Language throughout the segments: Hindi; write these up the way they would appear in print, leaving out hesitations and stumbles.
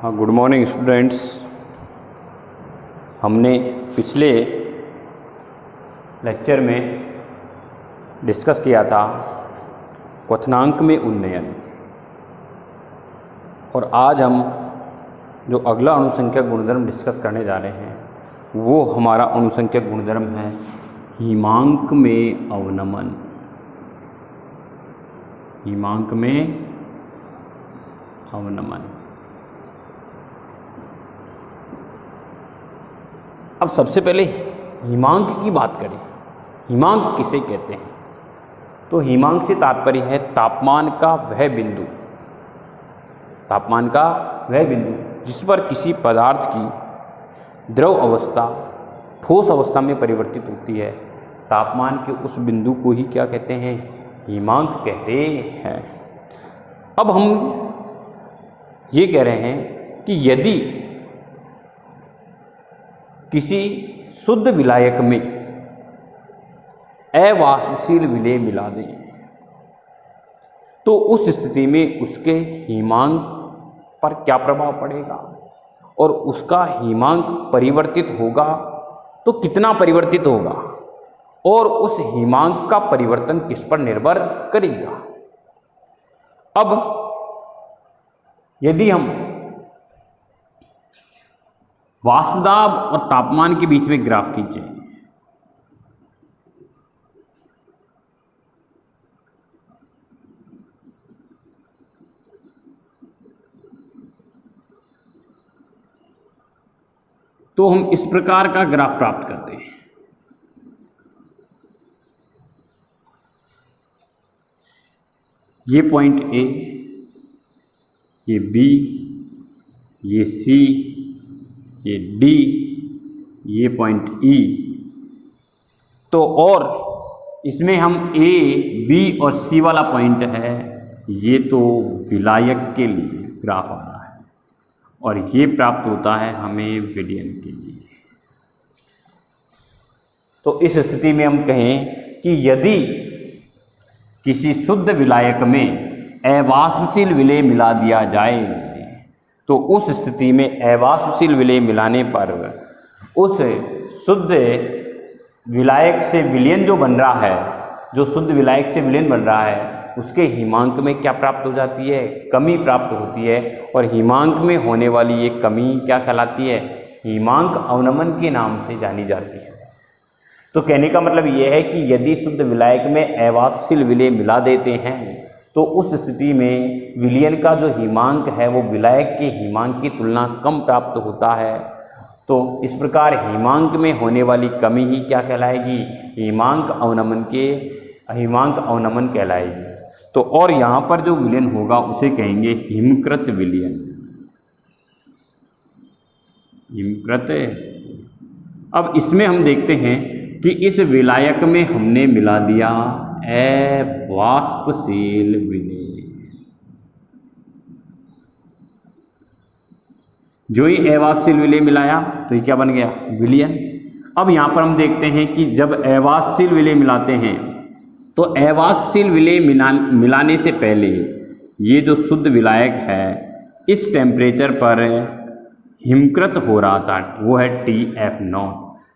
हाँ, गुड मॉर्निंग स्टूडेंट्स। हमने पिछले लेक्चर में डिस्कस किया था क्वथनांक में उन्नयन, और आज हम जो अगला अणुसंख्यक गुणधर्म डिस्कस करने जा रहे हैं वो हमारा अणुसंख्यक गुणधर्म है हिमांक में अवनमन। हिमांक में अवनमन। अब सबसे पहले हिमांक की बात करें। हिमांक किसे कहते हैं? तो हिमांक से तात्पर्य है तापमान का वह बिंदु, तापमान का वह बिंदु जिस पर किसी पदार्थ की द्रव अवस्था ठोस अवस्था में परिवर्तित होती है। तापमान के उस बिंदु को ही क्या कहते हैं? हिमांक कहते हैं। अब हम ये कह रहे हैं कि यदि किसी शुद्ध विलायक में अवाष्पशील विलेय मिला दें तो उस स्थिति में उसके हिमांक पर क्या प्रभाव पड़ेगा, और उसका हिमांक परिवर्तित होगा तो कितना परिवर्तित होगा, और उस हिमांक का परिवर्तन किस पर निर्भर करेगा। अब यदि हम वाष्प दाब और तापमान के बीच में ग्राफ खींचे तो हम इस प्रकार का ग्राफ प्राप्त करते हैं। ये पॉइंट ए, ये बी, ये सी, ये डी, ये पॉइंट ई। तो और इसमें हम ए, बी और सी वाला पॉइंट है, ये तो विलायक के लिए ग्राफ आ रहा है, और ये प्राप्त होता है हमें विलयन के लिए। तो इस स्थिति में हम कहें कि यदि किसी शुद्ध विलायक में अवाष्पशील विलेय मिला दिया जाए तो उस स्थिति में अवाष्पशील विलेय मिलाने पर उस शुद्ध विलायक से विलयन जो बन रहा है, जो शुद्ध विलायक से विलयन बन रहा है, उसके हिमांक में क्या प्राप्त हो जाती है? कमी प्राप्त होती है। और हिमांक में होने वाली ये कमी क्या कहलाती है? हिमांक अवनमन के नाम से जानी जाती है। तो कहने का मतलब ये है कि यदि शुद्ध विलायक में अवाष्पशील विलेय मिला देते हैं तो उस स्थिति में विलयन का जो हिमांक है वो विलायक के हिमांक की तुलना कम प्राप्त होता है। तो इस प्रकार हिमांक में होने वाली कमी ही क्या कहलाएगी? हिमांक अवनमन कहलाएगी। तो और यहाँ पर जो विलयन होगा उसे कहेंगे हिमकृत विलयन। हिमकृत। अब इसमें हम देखते हैं कि इस विलायक में हमने मिला दिया अवाष्पशील विलेय। जो ही अवाष्पशील विलेय मिलाया तो ये क्या बन गया? विलयन। अब यहाँ पर हम देखते हैं कि जब अवाष्पशील विलेय मिलाते हैं तो अवाष्पशील विलेय मिलाने से पहले ये जो शुद्ध विलायक है इस टेम्परेचर पर हिमकृत हो रहा था, वो है TF0।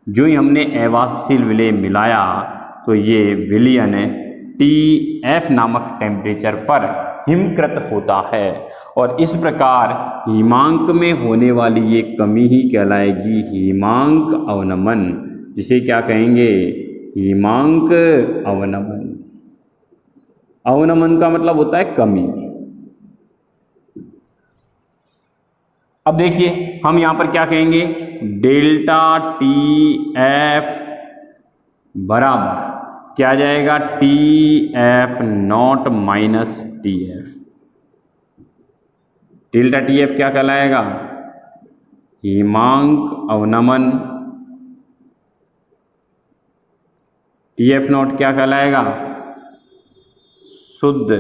जो ही हमने अवाष्पशील विलेय मिलाया तो ये विलयन TF नामक टेम्परेचर पर हिमकृत होता है, और इस प्रकार हिमांक में होने वाली ये कमी ही कहलाएगी हिमांक अवनमन, जिसे क्या कहेंगे? हिमांक अवनमन। अवनमन का मतलब होता है कमी। अब देखिए हम यहाँ पर क्या कहेंगे? डेल्टा TF बराबर क्या आ जाएगा? TF0 minus TF। Delta TF क्या कहलाएगा? हिमांक अवनमन। TF0 क्या कहलाएगा? शुद्ध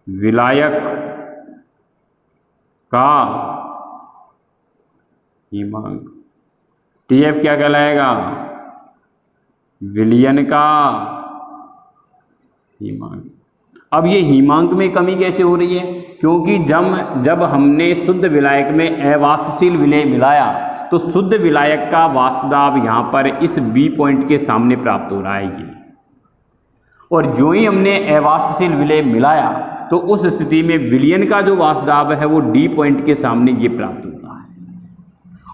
विलायक का हिमांक। TF क्या कहलाएगा? विलयन का हिमांक। अब ये हिमांक में कमी कैसे हो रही है, क्योंकि जब हमने शुद्ध विलायक में अवाष्पशील विलेय मिलाया तो शुद्ध विलायक का वाष्प दाब यहाँ पर इस बी पॉइंट के सामने प्राप्त हो रहा है ये, और जो ही हमने अवाष्पशील विलेय मिलाया तो उस स्थिति में विलयन का जो वाष्प दाब है वो डी पॉइंट के सामने ये प्राप्त होता है।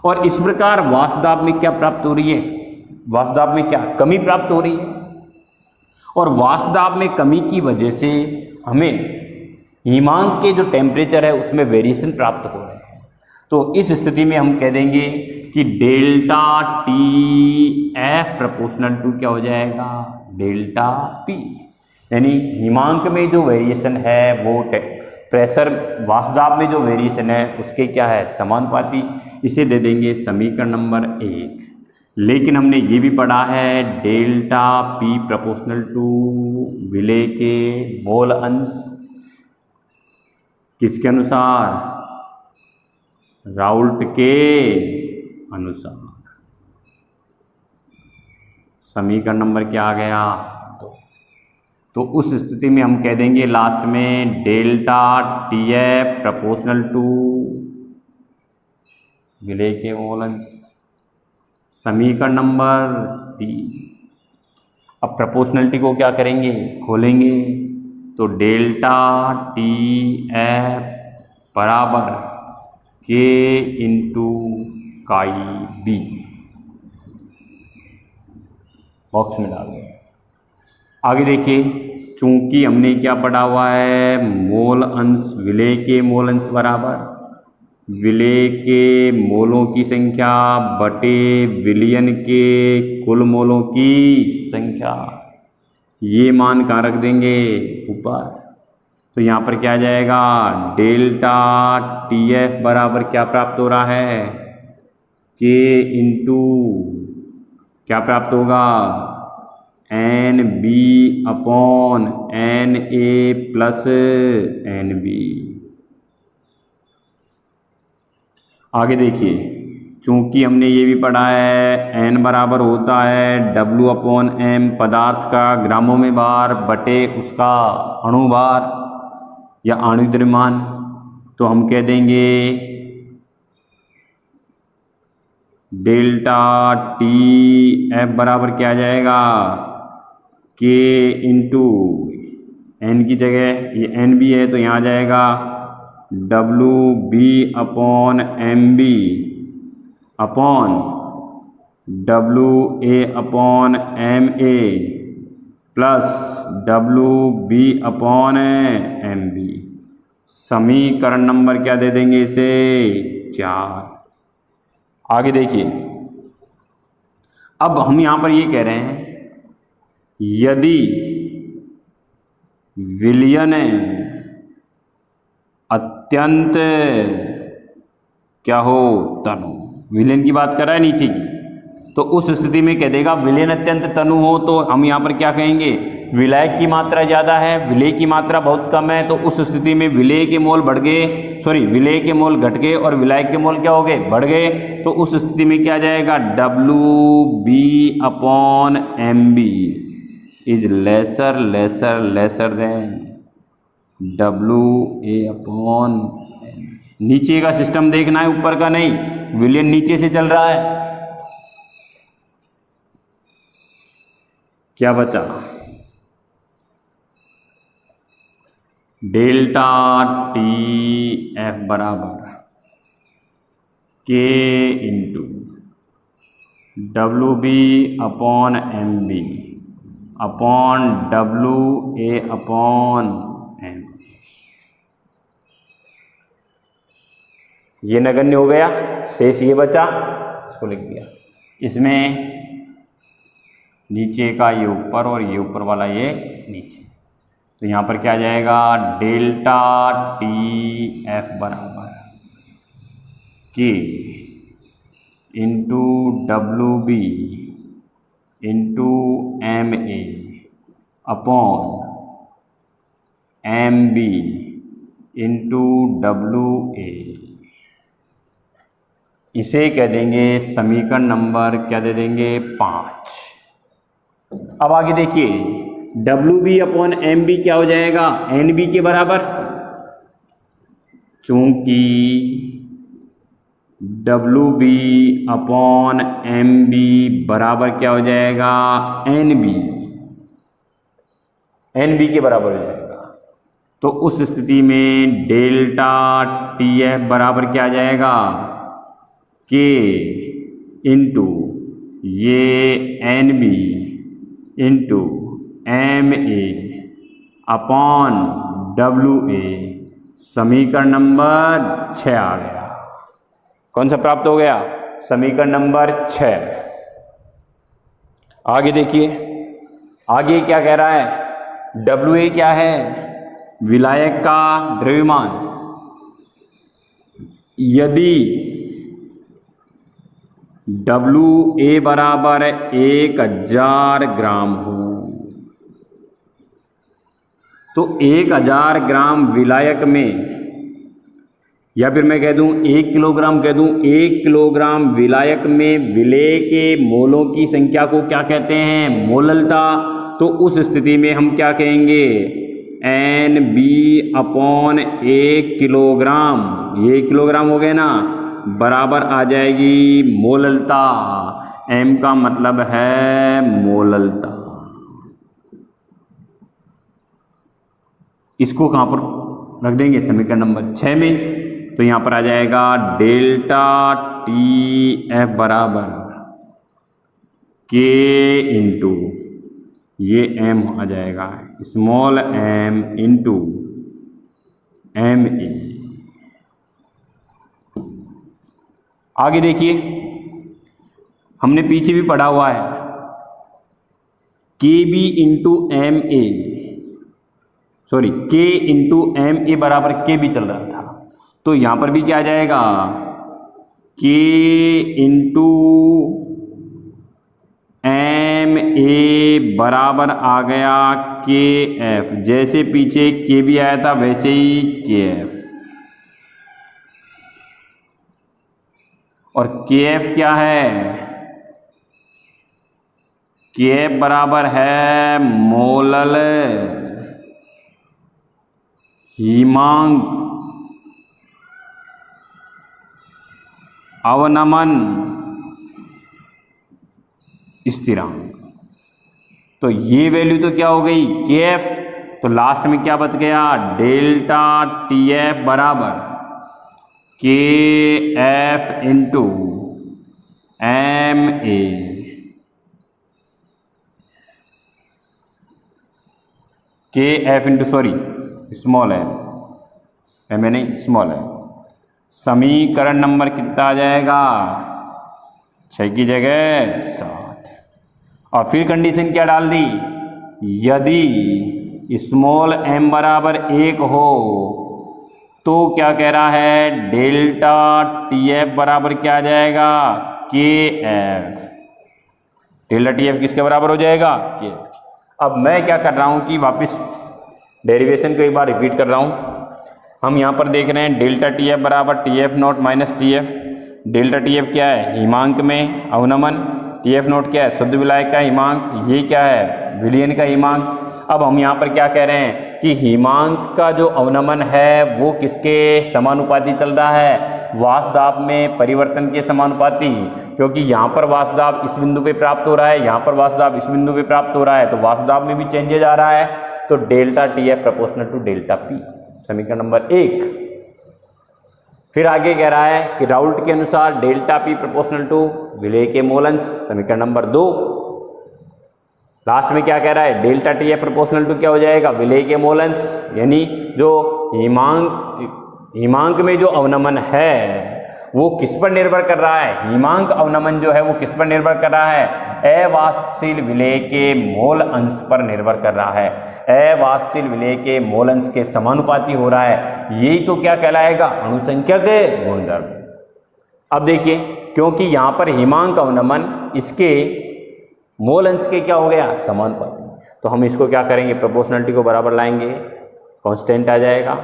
और इस प्रकार वाष्प दाब में क्या प्राप्त हो रही है, वाष्प दाब में क्या कमी प्राप्त हो रही है, और वाष्प दाब में कमी की वजह से हमें हिमांक के जो टेम्परेचर है उसमें वेरिएशन प्राप्त हो रहे हैं। तो इस स्थिति में हम कह देंगे कि delta T F proportional to क्या हो जाएगा, डेल्टा पी, यानी हिमांक में जो वेरिएशन है वो प्रेशर वाष्प दाब में जो वेरिएशन है उसके क्या है, समानुपाती। इसे दे देंगे समीकरण नंबर 1। लेकिन हमने ये भी पढ़ा है डेल्टा पी प्रोपोर्शनल टू विलेय के मोल अंश किसके अनुसार, राउल्ट के अनुसार। समीकरण नंबर क्या आ गया, 2। तो उस स्थिति में हम कह देंगे लास्ट में delta T F proportional to विलेय के मोल अंश। समीकरण नंबर 3। अब प्रोपोर्शनलिटी को क्या करेंगे, खोलेंगे, तो डेल्टा टी एफ बराबर के इंटू काई बी, बॉक्स में डाल दें। आगे देखिए, चूंकि हमने क्या पढ़ा हुआ है, मोल अंश विलेय के मोल अंश बराबर विलेय के मोलों की संख्या बटे विलयन के कुल मोलों की संख्या। ये मान कहाँ रख देंगे, ऊपर। तो यहाँ पर क्या आ जाएगा, डेल्टा टी एफ बराबर क्या प्राप्त हो रहा है, के इंटू क्या प्राप्त होगा, N B upon N A plus N B. आगे देखिए, चूंकि हमने ये भी पढ़ा है एन बराबर होता है डब्ल्यू अपॉन एम, पदार्थ का ग्रामों में भार बटे उसका अणु भार या आणविक द्रव्यमान। तो हम कह देंगे डेल्टा टी एफ बराबर क्या आ जाएगा, के इंटू एन की जगह ये एन बी है तो यहाँ आ जाएगा W B upon M B upon W A upon M A plus W B upon M B. समीकरण नंबर क्या दे देंगे इसे, 4। आगे देखिए, अब हम यहाँ पर ये कह रहे हैं यदि विलयन अत्यंत क्या हो, तनु, विलयन की बात कर रहा है नीचे की, तो उस स्थिति में कह देगा विलयन अत्यंत तनु हो तो हम यहाँ पर क्या कहेंगे, विलायक की मात्रा ज़्यादा है, विलेय की मात्रा बहुत कम है। तो उस स्थिति में विलेय के मोल बढ़ गए, विलेय के मोल घट गए और विलायक के मोल क्या हो गए, बढ़ गए। तो उस स्थिति में क्या जाएगा, W B upon M B is lesser lesser lesser than W A upon. नीचे का सिस्टम देखना है, ऊपर का नहीं, विलयन नीचे से चल रहा है। क्या बचा, डेल्टा टी एफ बराबर K into W B upon M B upon W A upon M. ये नगण्य हो गया, शेष ये बचा, इसको लिख दिया। इसमें नीचे का ये ऊपर और ये ऊपर वाला ये नीचे, तो यहाँ पर क्या आ जाएगा, डेल्टा टी एफ बराबर K into W B into M A upon M B into W A. इसे कह देंगे समीकरण नंबर क्या दे देंगे, 5। अब आगे देखिए, WB/MB क्या हो जाएगा, NB के बराबर, चूंकि WB/MB बराबर क्या हो जाएगा, NB के बराबर हो जाएगा। तो उस स्थिति में डेल्टा TF बराबर क्या आ जाएगा, K इंटू ये NB into MA upon WA। समीकरण नंबर 6 आ गया। कौन सा प्राप्त हो गया, समीकरण नंबर 6। आगे देखिए, आगे क्या कह रहा है, WA क्या है, विलायक का द्रव्यमान। यदि WA बराबर 1000 ग्राम हो तो 1000 ग्राम विलायक में, या फिर मैं कह दूं 1 किलोग्राम कह दूं, 1 किलोग्राम विलायक में विलेय के मोलों की संख्या को क्या कहते हैं, मोललता। तो उस स्थिति में हम क्या कहेंगे, NB/1 किलोग्राम, ये किलोग्राम हो गए ना, बराबर आ जाएगी मोललता। M का मतलब है मोललता। इसको कहाँ पर रख देंगे, समीकरण नंबर 6 में। तो यहाँ पर आ जाएगा डेल्टा TF बराबर K इंटू ये M आ जाएगा स्मॉल m इंटू MA। आगे देखिए, हमने पीछे भी पढ़ा हुआ है KB into MA, sorry K into MA बराबर K भी चल रहा था। तो यहाँ पर भी क्या आ जाएगा, K इंटू MA बराबर आ गया KF। जैसे पीछे K भी आया था वैसे ही KF। और KF क्या है, KF बराबर है मोलल हिमांक अवनमन स्थिरांक। तो ये वैल्यू तो क्या हो गई, KF। तो लास्ट में क्या बच गया, डेल्टा TF बराबर KF into MA। KF into sorry small है, MA नहीं स्मॉल है। समीकरण नंबर कितना आ जाएगा, 6 की जगह 7। और फिर कंडीशन क्या डाल दी, यदि स्मॉल m बराबर 1 हो तो क्या कह रहा है, डेल्टा TF बराबर क्या आ जाएगा, KF। डेल्टा TF किसके बराबर हो जाएगा, KF। अब मैं क्या कर रहा हूं कि वापस डेरिवेशन को एक बार रिपीट कर रहा हूं। हम यहाँ पर देख रहे हैं डेल्टा TF बराबर TF not minus TF। Delta TF क्या है, हिमांक में अवनमन। TF नॉट क्या है, शुद्ध विलायक का हिमांक। ये क्या है, विलयन का हिमांक। अब हम यहाँ पर क्या कह रहे हैं कि हिमांक का जो अवनमन है वो किसके समानुपाती चल रहा है, वाष्प दाब में परिवर्तन के समानुपाती। क्योंकि यहाँ पर वाष्प दाब इस बिंदु पे प्राप्त हो रहा है, यहाँ पर वाष्प दाब इस बिंदु पे प्राप्त हो रहा है, तो वाष्प दाब में भी चेंजेज आ रहा है। तो delta TF proportional to delta P, समीकरण नंबर 1। फिर आगे कह रहा है कि राउल्ट के अनुसार डेल्टा P प्रोपोर्शनल टू विलेय के मोल अंश, समीकरण नंबर 2। लास्ट में क्या कह रहा है, डेल्टा TF प्रोपोर्शनल टू क्या हो जाएगा, विलेय के मोल अंश। यानी जो हिमांक में जो अवनमन है वो किस पर निर्भर कर रहा है, हिमांक अवनमन जो है वो किस पर निर्भर कर रहा है, अवाष्पशील विलेय के मोल अंश पर निर्भर कर रहा है। अवाष्पशील विलेय के मोल अंश के समानुपाती हो रहा है। यही तो क्या कहलाएगा, अणुसंख्यक गुणधर्म। अब देखिए, क्योंकि यहाँ पर हिमांक अवनमन इसके मोल अंश के क्या हो गया, समानुपाती, तो हम इसको क्या करेंगे, प्रोपोर्शनलिटी को बराबर लाएंगे, कांस्टेंट आ जाएगा,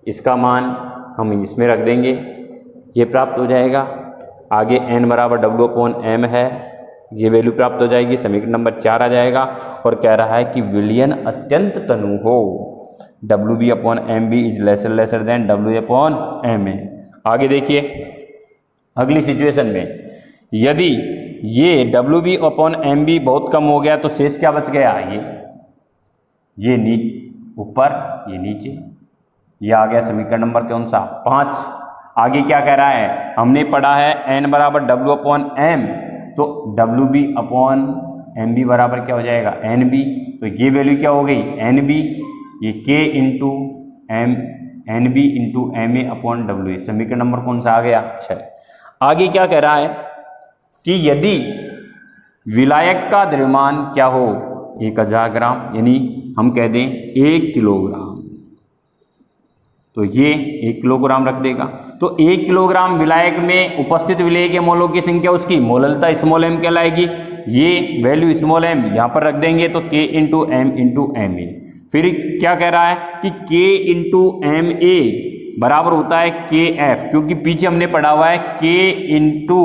इसका मान हम इसमें रख देंगे, ये प्राप्त हो जाएगा। आगे n बराबर W/m है, ये वैल्यू प्राप्त हो जाएगी, समीकरण नंबर 4 आ जाएगा। और कह रहा है कि विलयन अत्यंत तनु हो, WB/MB is lesser than WA/MA। आगे देखिए अगली सिचुएशन में यदि ये WB/MB बहुत कम हो गया तो शेष क्या बच गया, ये ऊपर ये नीचे, ये आ गया समीकरण नंबर कौन सा 5। आगे क्या कह रहा है, हमने पढ़ा है n बराबर W/M, तो WB/MB बराबर क्या हो जाएगा NB, तो ये वैल्यू क्या हो गई NB, ये K into NB into MA/WA, समीकरण नंबर कौन सा आ गया 6। आगे क्या कह रहा है कि यदि विलायक का द्रव्यमान क्या हो 1000 ग्राम, यानी हम कह दें 1 किलोग्राम, तो ये 1 किलोग्राम रख देगा। तो 1 किलोग्राम विलायक में उपस्थित विलेय के मोलों की संख्या उसकी मोललता स्मॉल m कहलाएगी। ये वैल्यू स्मॉल m यहाँ पर रख देंगे तो K into M into MA। फिर क्या कह रहा है कि K इंटू MA बराबर होता है KF, क्योंकि पीछे हमने पढ़ा हुआ है K इंटू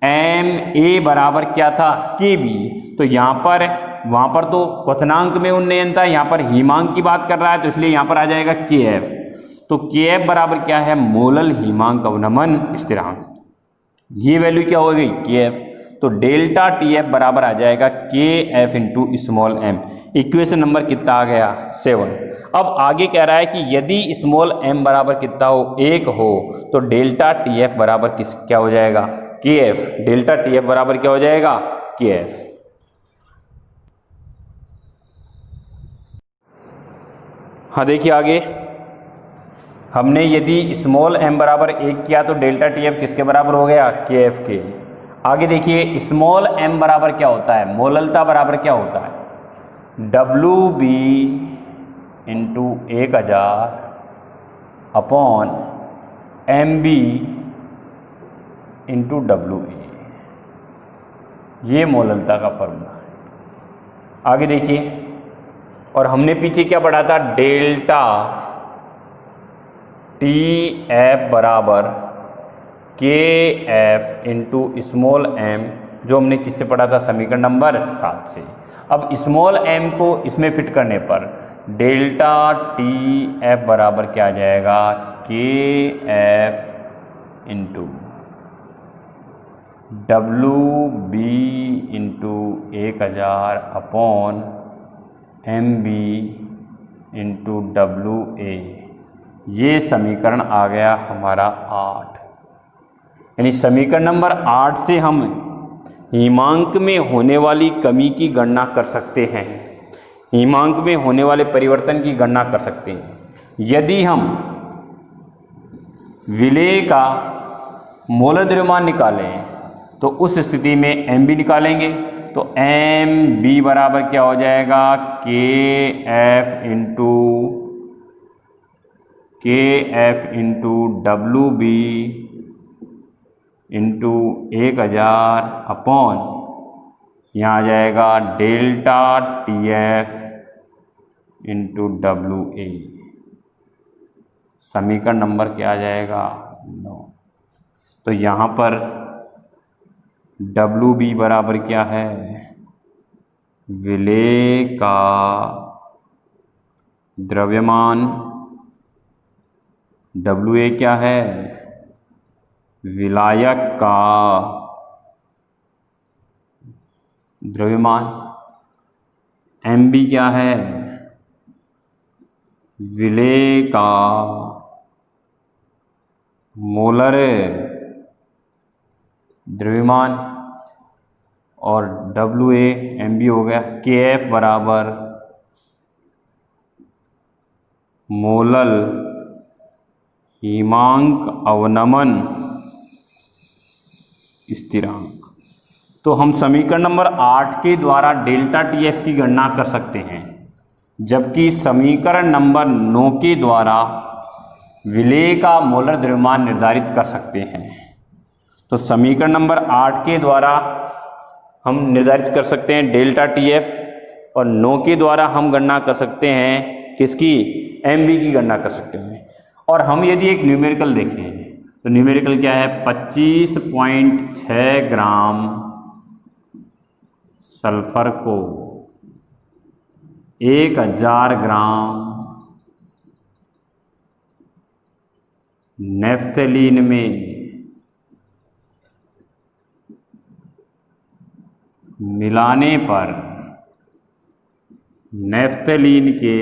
MA बराबर क्या था KB। तो यहाँ पर वहाँ पर तो क्वथनांक में उन्नयन था, यहाँ पर हिमांक की बात कर रहा है, तो इसलिए यहाँ पर आ जाएगा KF। तो KF बराबर क्या है मोलल हिमांक अवनमन स्थिरांक, ये वैल्यू क्या हो गई KF। तो डेल्टा TF बराबर आ जाएगा KF into small m। Equation number कितना आ गया 7। अब आगे कह रहा है कि यदि स्मॉल m बराबर कितना हो 1 हो तो डेल्टा TF बराबर क्या हो जाएगा KF, डेल्टा TF बराबर क्या हो जाएगा KF। हाँ देखिए आगे हमने यदि स्मॉल m बराबर 1 किया तो डेल्टा TF किसके बराबर हो गया KF के। आगे देखिए स्मॉल m बराबर क्या होता है, मोललता बराबर क्या होता है WB into 1000 upon MB into WA, ये मोललता का फॉर्मूला है। आगे देखिए और हमने पीछे क्या पढ़ा था, डेल्टा TF बराबर KF इंटू स्मॉल m, जो हमने किससे पढ़ा था समीकरण नंबर 7 से। अब स्मॉल m को इसमें फिट करने पर डेल्टा TF बराबर क्या आ जाएगा KF into WB into 1000 upon MB into WA, ये समीकरण आ गया हमारा 8। यानी समीकरण नंबर 8 से हम हिमांक में होने वाली कमी की गणना कर सकते हैं, हिमांक में होने वाले परिवर्तन की गणना कर सकते हैं। यदि हम विलेय का मोलर द्रव्यमान निकालें तो उस स्थिति में MB निकालेंगे, तो MB बराबर क्या हो जाएगा KF into WB into 1000 upon यहाँ आ जाएगा डेल्टा TF इंटू WA, समीकरण नंबर क्या आ जाएगा 9। तो यहाँ पर WB बराबर क्या है, विलेय का द्रव्यमान, WA क्या है विलायक का द्रव्यमान, MB क्या है विलेय का मोलर द्रव्यमान, और WA MB हो गया। KF बराबर मोलल हिमांक अवनमन स्थिरांक। तो हम समीकरण नंबर 8 के द्वारा डेल्टा TF की गणना कर सकते हैं, जबकि समीकरण नंबर 9 के द्वारा विलेय का मोलर द्रव्यमान निर्धारित कर सकते हैं। तो समीकरण नंबर 8 के द्वारा हम निर्धारित कर सकते हैं डेल्टा TF, और 9 के द्वारा हम गणना कर सकते हैं किसकी MB की गणना कर सकते हैं। और हम यदि एक न्यूमेरिकल देखें तो न्यूमेरिकल क्या है 25.6 ग्राम सल्फर को 1000 ग्राम नेफ्थलीन में मिलाने पर नेफ्थलीन के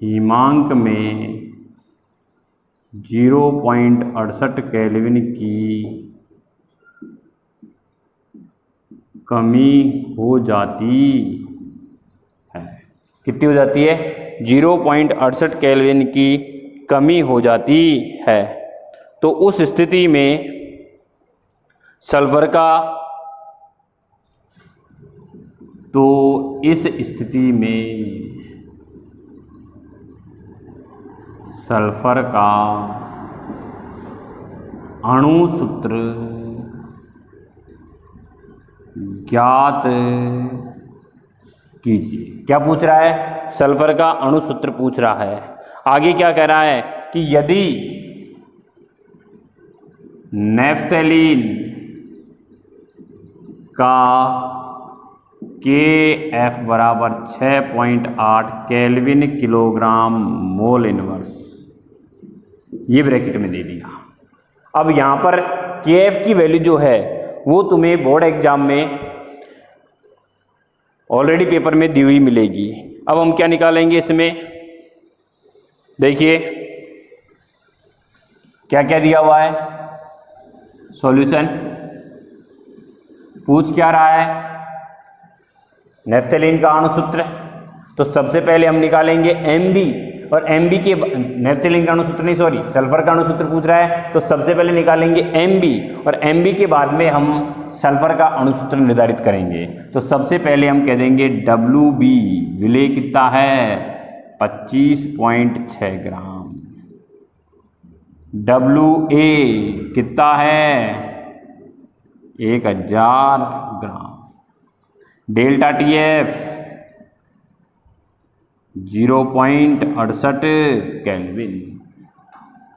हिमांक में 0.68 केल्विन की कमी हो जाती है। कितनी हो जाती है? 0.68 केल्विन की कमी हो जाती है। तो उस स्थिति में सल्फर का, तो इस स्थिति में सल्फर का अणु सूत्र ज्ञात कीजिए। क्या पूछ रहा है? सल्फर का अणु सूत्र पूछ रहा है। आगे क्या कह रहा है कि यदि नेफ्थलीन का KF बराबर 6.8 केल्विन किलोग्राम मोल इनवर्स, ये ब्रैकेट में दे दिया। अब यहाँ पर KF की वैल्यू जो है वो तुम्हें बोर्ड एग्जाम में ऑलरेडी पेपर में दी हुई मिलेगी। अब हम क्या निकालेंगे इसमें? देखिए क्या क्या दिया हुआ है। सॉल्यूशन पूछ क्या रहा है? नेफ्थलीन का अणु सूत्र। तो सबसे पहले हम निकालेंगे Mb, और Mb के नेफ्थलीन का अणु सूत्र नहीं, सॉरी, सल्फर का अणु सूत्र पूछ रहा है, तो सबसे पहले निकालेंगे Mb, और Mb के बाद में हम सल्फर का अणु सूत्र निर्धारित करेंगे। तो सबसे पहले हम कह देंगे Wb विलेय कितना है? 25.6 ग्राम। Wa कितना है? 1000 gram. Delta TF 0.68 kelvin,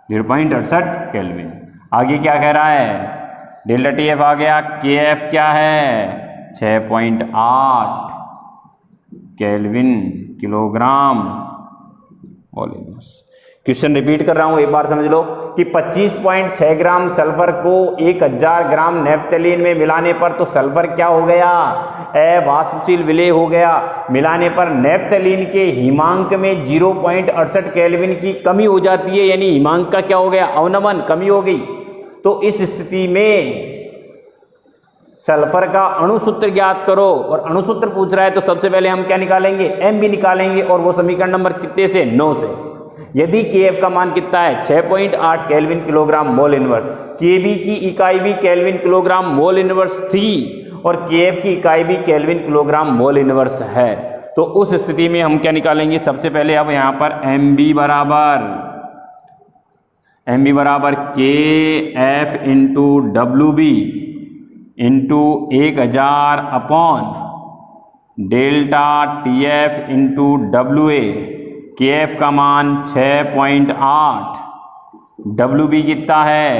0.68 kelvin. आगे क्या कह रहा है? डेल्टा TF आ गया। KF क्या है? 6.8 kelvin kilogram mole inverse. Question repeat कर रहा हूं, एक बार समझ लो कि 25.6 ग्राम सल्फर को 1000 ग्राम नेफ्थलीन में मिलाने पर तो सल्फर क्या हो गया? अवाष्पशील विलेय हो गया। मिलाने पर नेफ्थलीन के हिमांक में 0.68 केल्विन की कमी हो जाती है, यानी हिमांक का क्या हो गया? अवनमन, कमी हो गई। तो इस स्थिति में सल्फर का अणु सूत्र ज्ञात करो, और अणु सूत्र पूछ रहा है तो सबसे पहले हम क्या निकालेंगे? Mb निकालेंगे, और वो समीकरण नंबर कितने से? 9 से। यदि KF का मान कितना है? 6.8 kelvin kilogram mole inverse. KB की इकाई भी केल्विन किलोग्राम मोल इनवर्स थी, और KF की इकाई भी केल्विन किलोग्राम मोल इनवर्स है। तो उस स्थिति में हम क्या निकालेंगे? सबसे पहले अब यहाँ पर MB बराबर KF into WB into 1000 upon delta TF into WA। KF का मान 6.8, WB कितना है?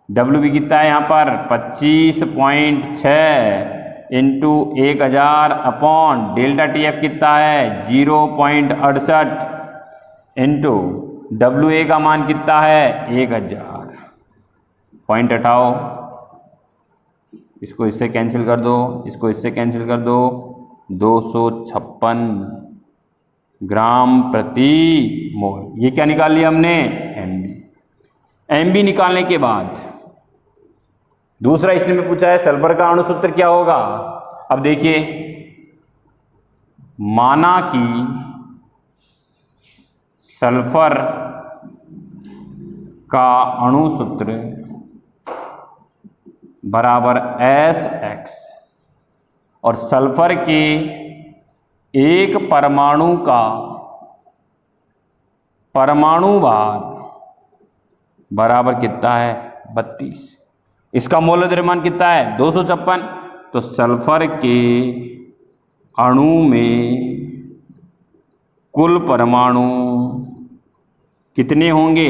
WB कितना है यहाँ पर? 25.6 इंटू 1000 अपॉन डेल्टा TF कितना है? 0.68 इंटू WA का मान कितना है? 1000। पॉइंट हटाओ, इसको इससे कैंसिल कर दो, इसको इससे कैंसिल कर दो। 256 ग्राम प्रति मोल। ये क्या निकाल लिया हमने? MB निकालने के बाद दूसरा इसने में पूछा है सल्फर का अणु सूत्र क्या होगा। अब देखिए, माना कि सल्फर का अणु सूत्र बराबर SX, और सल्फर के एक परमाणु का परमाणु भार बराबर कितना है? 32। इसका मोल द्रव्यमान कितना है? 256। तो सल्फर के अणु में कुल परमाणु कितने होंगे?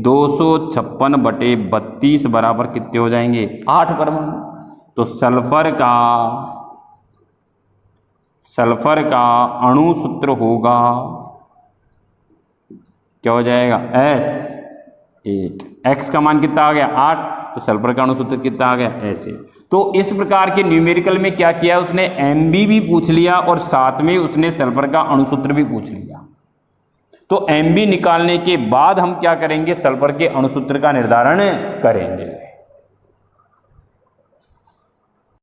256/32 बराबर कितने हो जाएंगे? 8 परमाणु। तो सल्फर का अणु सूत्र होगा, क्या हो जाएगा? S8। X का मान कितना आ गया? 8। तो सल्फर का अणु सूत्र कितना आ गया? S8। तो इस प्रकार के न्यूमेरिकल में क्या किया उसने? MB भी पूछ लिया और साथ में उसने सल्फर का अणु सूत्र भी पूछ लिया। तो MB निकालने के बाद हम क्या करेंगे? सल्फर के अणु सूत्र का निर्धारण करेंगे।